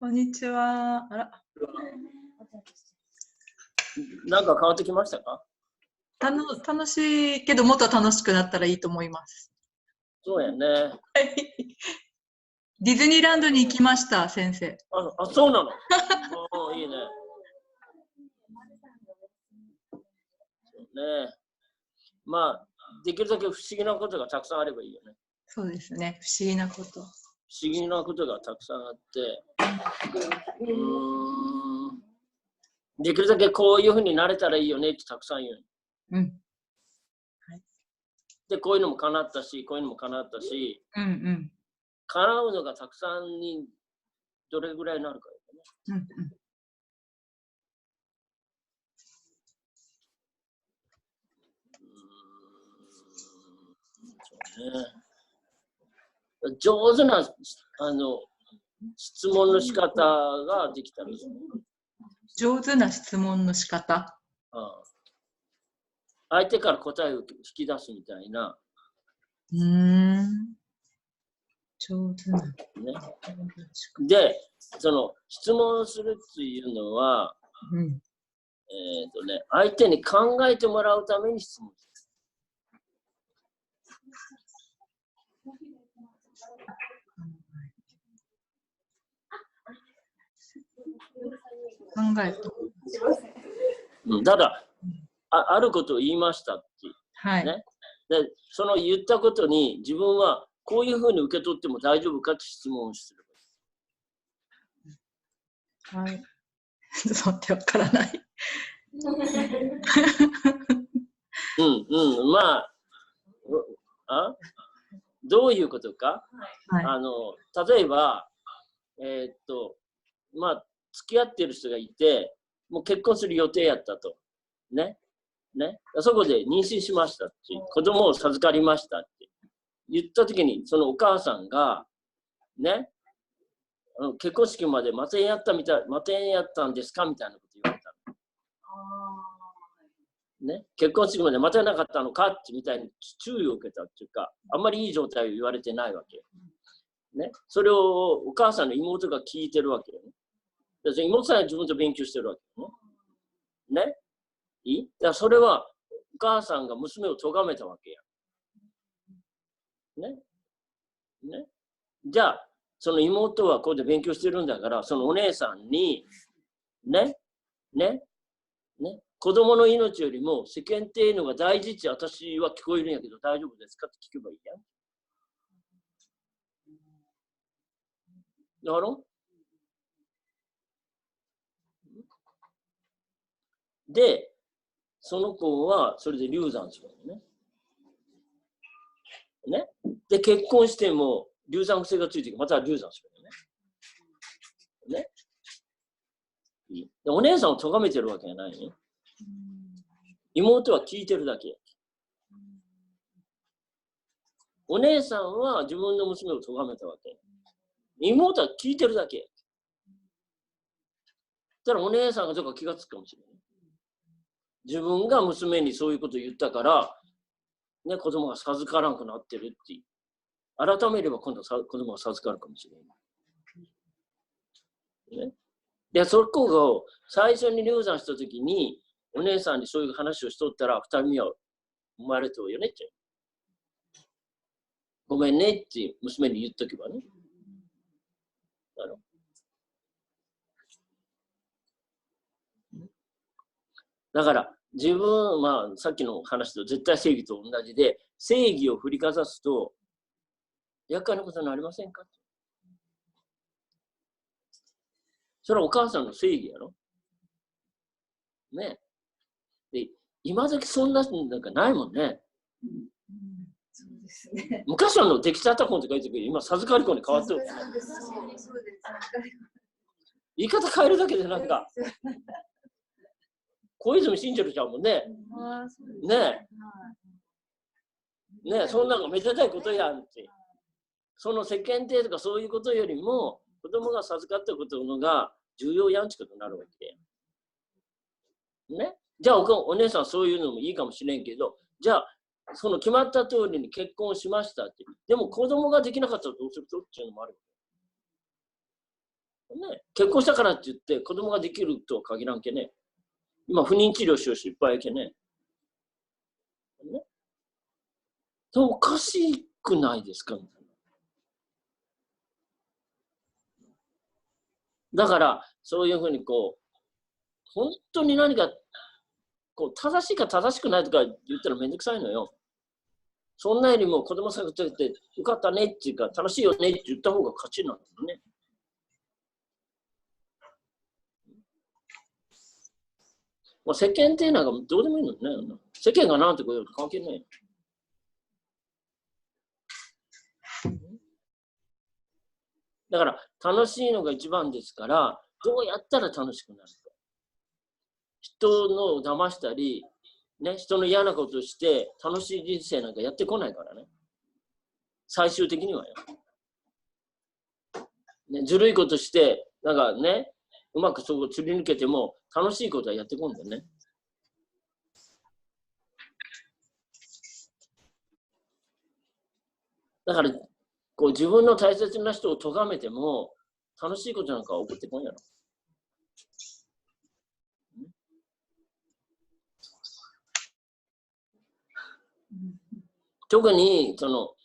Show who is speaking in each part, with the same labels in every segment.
Speaker 1: こんにちは。あら、
Speaker 2: なんか変わってきましたか？
Speaker 1: 楽しいけど、もっと楽しくなったらいいと思います。
Speaker 2: そうやね。
Speaker 1: ディズニーランドに行きました、先生。
Speaker 2: そうなの。いいね。そうね。まあ、できるだけ不思議なことがたくさんあればいいよね。
Speaker 1: そうですね、不思議なこと。
Speaker 2: 不思議なことがたくさんあって、できるだけこういうふうになれたらいいよねってたくさん言う。
Speaker 1: うん。
Speaker 2: はい、で、こういうのも叶ったし、こういうのも叶ったし、叶うのがたくさんにどれぐらいになるかよね。上手な質問の仕方ができたらいい。
Speaker 1: 上手な質問の仕方。
Speaker 2: 相手から答えを引き出すみたいな。
Speaker 1: 上手な。
Speaker 2: ね、で、その質問するっていうのは、相手に考えてもらうために質問する。
Speaker 1: 考えて。
Speaker 2: ただ、あることを言いましたって、ね。で、その言ったことに自分はこういうふうに受け取っても大丈夫かって質問をする。
Speaker 1: はい。ちょっと待って、わからない。
Speaker 2: まあ、どういうことか、例えば、まあ、付き合ってる人がいて、もう結婚する予定やったと。ね。そこで妊娠しましたって、子供を授かりましたって言ったときに、そのお母さんが、ね、結婚式まで待てんやったんですかみたいなこと言われた。ね、結婚式まで待てなかったのかってみたいに注意を受けたっていうか、あんまりいい状態を言われてないわけ。ね、それをお母さんの妹が聞いてるわけよね。妹さんは自分と勉強してるわけよね。ね、いい？だからそれはお母さんが娘を咎めたわけや。ね。じゃあ、その妹はこうで勉強してるんだから、そのお姉さんに、子供の命よりも世間っていうのが大事って私は聞こえるんやけど大丈夫ですかって聞けばいいやん。だろ？で、その子はそれで流産するのね。で、結婚しても流産癖がついてきてまた流産するのね。でお姉さんを咎めてるわけじゃないよ。妹は聞いてるだけ。お姉さんは自分の娘を咎めたわけ。妹は聞いてるだけ。だからお姉さんがどこか気がつくかもしれない。自分が娘にそういうことを言ったから、ね、子供が授からなくなってるって改めれば今度は子供が授かるかもしれない。ね、で、そこを最初に流産した時に、お姉さんにそういう話をしとったら、二人目は生まれとるよねって。ごめんねって娘に言っとけばね。だから自分はさっきの話と絶対正義と同じで、正義を振りかざすと厄介なことになりませんか？それはお母さんの正義やろね。で、今時そんななんかないもんね。そうですね、昔はできちゃった子って書いてるけど、今授かり子に変わってる。言い方変えるだけでなんか小泉進次郎ちゃんもね、そんなのめでたいことやんって。その世間体とかそういうことよりも、子供が授かったことのが重要やんってことになるわけね。じゃあお姉さんそういうのもいいかもしれんけど、じゃあその決まった通りに結婚しましたって。でも子供ができなかったらどうするとっていうのもあるわけね。結婚したからって言って子供ができるとは限らんけね。今、不妊治療しようし、いっぱいやけね。おかしくないですかみたいな。だから、そういうふうにこう、本当に何か、こう正しいか正しくないとか言ったらめんどくさいのよ。そんなよりも子供さんが言って、よかったねっていうか、楽しいよねって言った方が勝ちなんだよね。まあ、世間っていうのはどうでもいいのね。世間が何て言うか関係ない。だから楽しいのが一番ですから、どうやったら楽しくなるか。人の騙したり、ね、人の嫌なことをして楽しい人生なんかやってこないからね。最終的にはよ。ね、ずるいことして、なんかね、うまくそこを釣り抜けても楽しいことはやってこんだよね。だからこう自分の大切な人を咎めても楽しいことなんか起こってこんやろ。特にその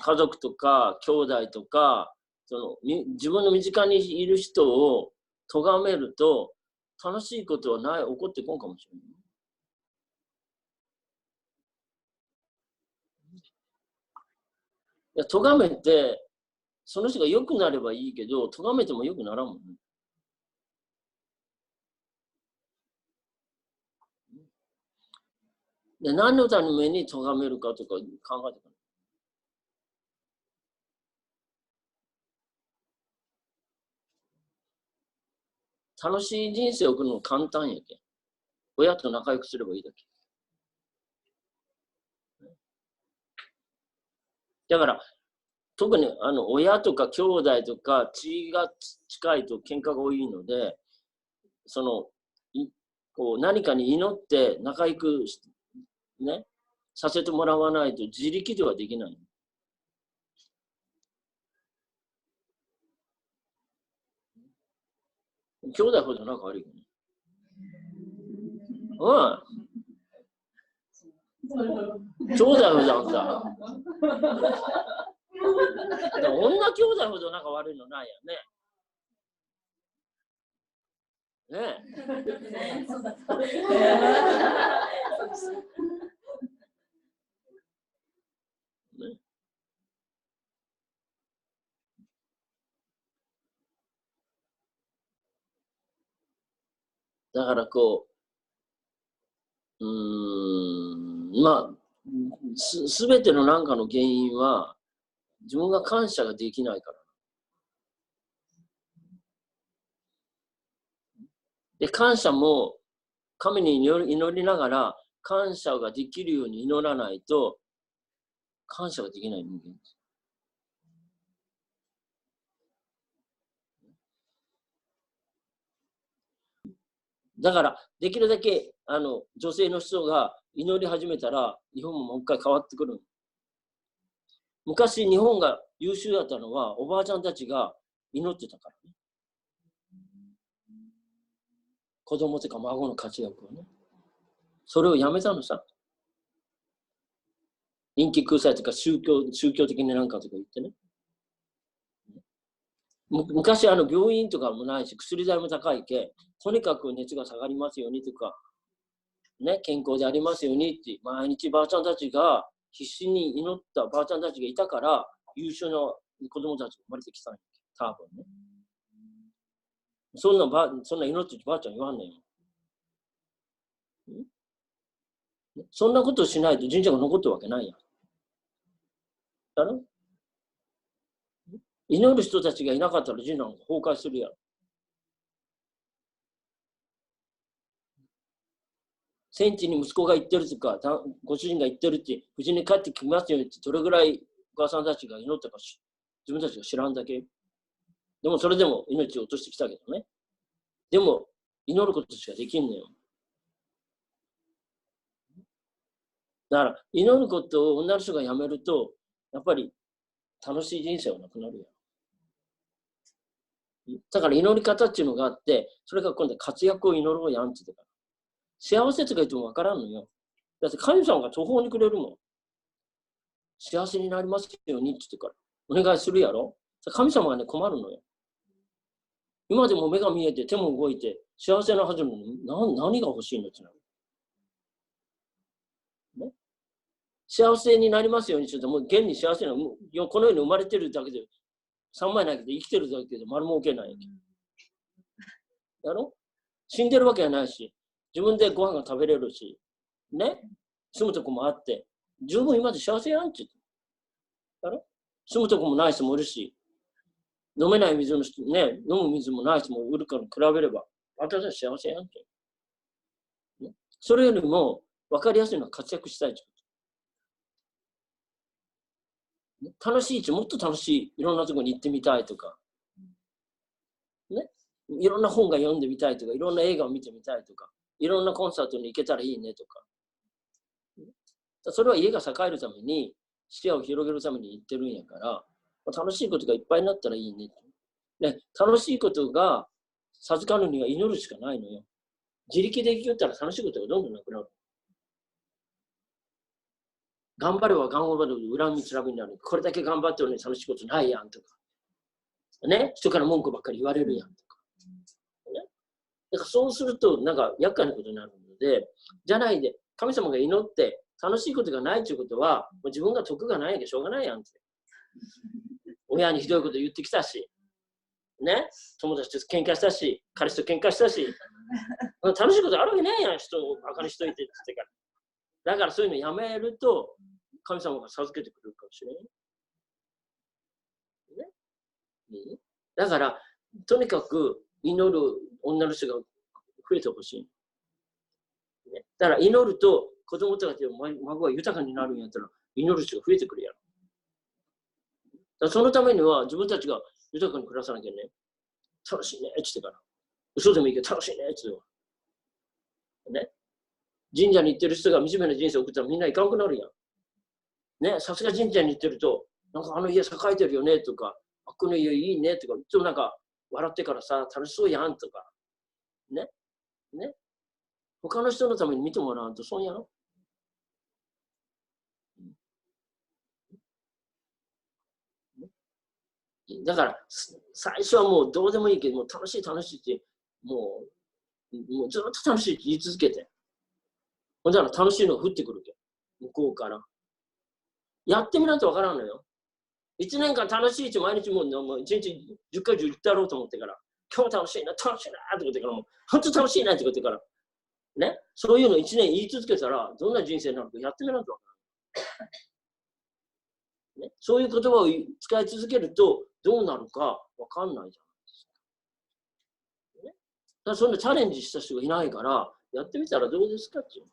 Speaker 2: 家族とか兄弟とかその自分の身近にいる人を咎めると楽しいことはない起こってこんかもしれない。いや咎めてその人が良くなればいいけど咎めても良くならんもんね。で何のために咎めるかとか考えてくる。楽しい人生を送るの簡単やけ。親と仲良くすればいいだけ。だから特に親とか兄弟とか血が近いと喧嘩が多いので、そのこう何かに祈って仲良くねさせてもらわないと自力ではできない。兄弟ほど仲悪いよね。兄弟ほどあんた。女兄弟ほど仲悪いのないやね。ねね。だからこう、まあ、すべての何かの原因は自分が感謝ができないから。で、感謝も神に祈りながら感謝ができるように祈らないと感謝ができない人間です。だからできるだけ女性の人が祈り始めたら日本ももう一回変わってくる。昔日本が優秀だったのはおばあちゃんたちが祈ってたからね。子供とか孫の活躍をね。それをやめたのさ。陰気空祭とか宗教的になんかとか言ってね。昔病院とかもないし薬代も高いけ、とにかく熱が下がりますようにとか、ね、健康でありますようにって毎日ばあちゃんたちが必死に祈ったばあちゃんたちがいたから優秀な子供たちが生まれてきたんや。多分ね。そんな祈ってばあちゃん言わんねんよ。そんなことしないと神社が残ってるわけないやん。だろ？祈る人たちがいなかったら神社が崩壊するやん。戦地に息子が行ってるとか、ご主人が行ってるって、無事に帰ってきますよって、どれぐらいお母さんたちが祈ったか自分たちが知らんだけ。でもそれでも命を落としてきたけどね。でも祈ることしかできんのよ。だから祈ることを女の人がやめると、やっぱり楽しい人生はなくなるよ。だから祈り方っていうのがあって、それが今度は活躍を祈ろうやんって言ってから。幸せとか言っても分からんのよ。だって神様が途方にくれるもん。幸せになりますようにって言ってから。お願いするやろ。神様がね、困るのよ。今でも目が見えて手も動いて幸せなはずなのに何が欲しいのってなる。ね、幸せになりますようにすると、もう現に幸せなの、この世に生まれてるだけで、3枚投げて生きてるだけで丸儲けないわけ。やろ、死んでるわけはないし、自分でご飯が食べれるし、ね、住むとこもあって、十分今で幸せやんって言って。やろ、住むとこもない人もいるし、飲めない水の人、ね、飲む水もない人もいるから比べれば、私は幸せやんって。ね、それよりも分かりやすいのは活躍したいってこと。楽しいし、もっと楽しい、いろんなところに行ってみたいとか、ね、いろんな本が読んでみたいとか、いろんな映画を見てみたいとか、いろんなコンサートに行けたらいいねとか。それは家が栄えるために、視野を広げるために行ってるんやから、楽しいことがいっぱいになったらいいね。ね、楽しいことが授かるには祈るしかないのよ。自力で生きよったら楽しいことがどんどんなくなる。頑張れば頑張る恨みつらみになる。これだけ頑張ってるのに楽しいことないやんとか。ね、人から文句ばっかり言われるやんとか。ね、だからそうすると、なんか厄介なことになるので、じゃないで、神様が祈って楽しいことがないということは、もう自分が得がないやけしょうがないやんって。親にひどいこと言ってきたし、ね、友達と喧嘩したし、彼氏と喧嘩したし、楽しいことあるわけないやん、人をバカにしといてって言ってから。だからそういうのやめると、神様が授けてくれるかもしれない。ね、だから、とにかく祈る女の人が増えてほしい。ね、だから祈ると子供たちの孫が豊かになるんやったら、祈る人が増えてくるやろ。だそのためには自分たちが豊かに暮らさなきゃね、楽しいねって言ってから。嘘でもいいけど楽しいねって言って。ね。神社に行ってる人が惨めな人生を送ったらみんな行かんくなるやん。ね、さすが神社に行ってると、なんかあの家栄えてるよねとか、あこの家いいねとか、いつもなんか笑ってからさ、楽しそうやんとか。ね。ね。他の人のために見てもらうと損やろ。だから、最初はもうどうでもいいけど、もう楽しい楽しいって、もうずっと楽しいって言い続けて。ほんだら楽しいのが降ってくるけ。向こうから。やってみないとわからんのよ。1年間楽しいって毎日もう1日10回10言ってやろうと思ってから、今日楽しいな、楽しいなって言ってから、もう本当楽しいなって言ってから、ね、そういうの1年言い続けたら、どんな人生になるかやってみないとわからん。ね、そういう言葉を使い続けると、どうなるかわかんないじゃないですか。ね、だからそんなチャレンジした人がいないから、やってみたらどうですかっていう。